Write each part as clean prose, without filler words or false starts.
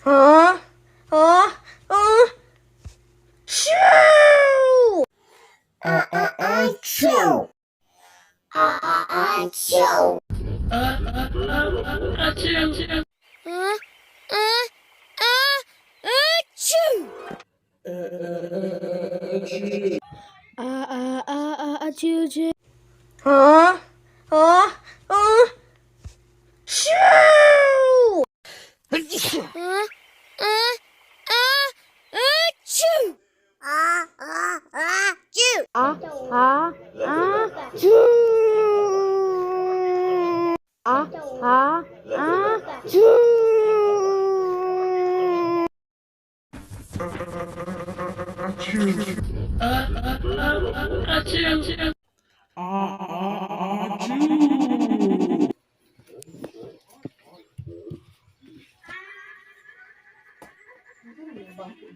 Huh? Huh? Shoo! Achoo! Achoo! Huh? Achoo! Achoo, achoo. Huh? Huh? Shoo! Huh? Achoo! Achoo! Achoo! Achoo!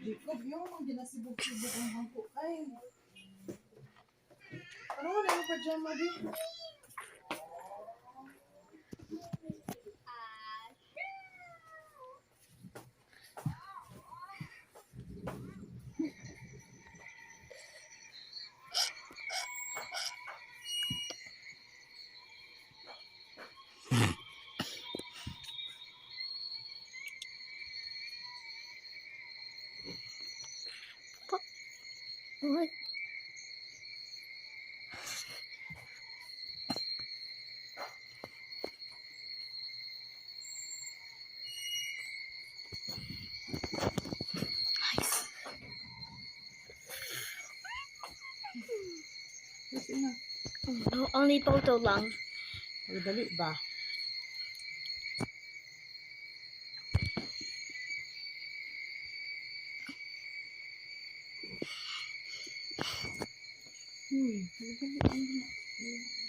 Jacob, yung mga ginasibog-sibog ang bangko kay. Ano na yung pajama di? What? Kasi na. Only photo lang. Ay, dali ba? Dali, dali.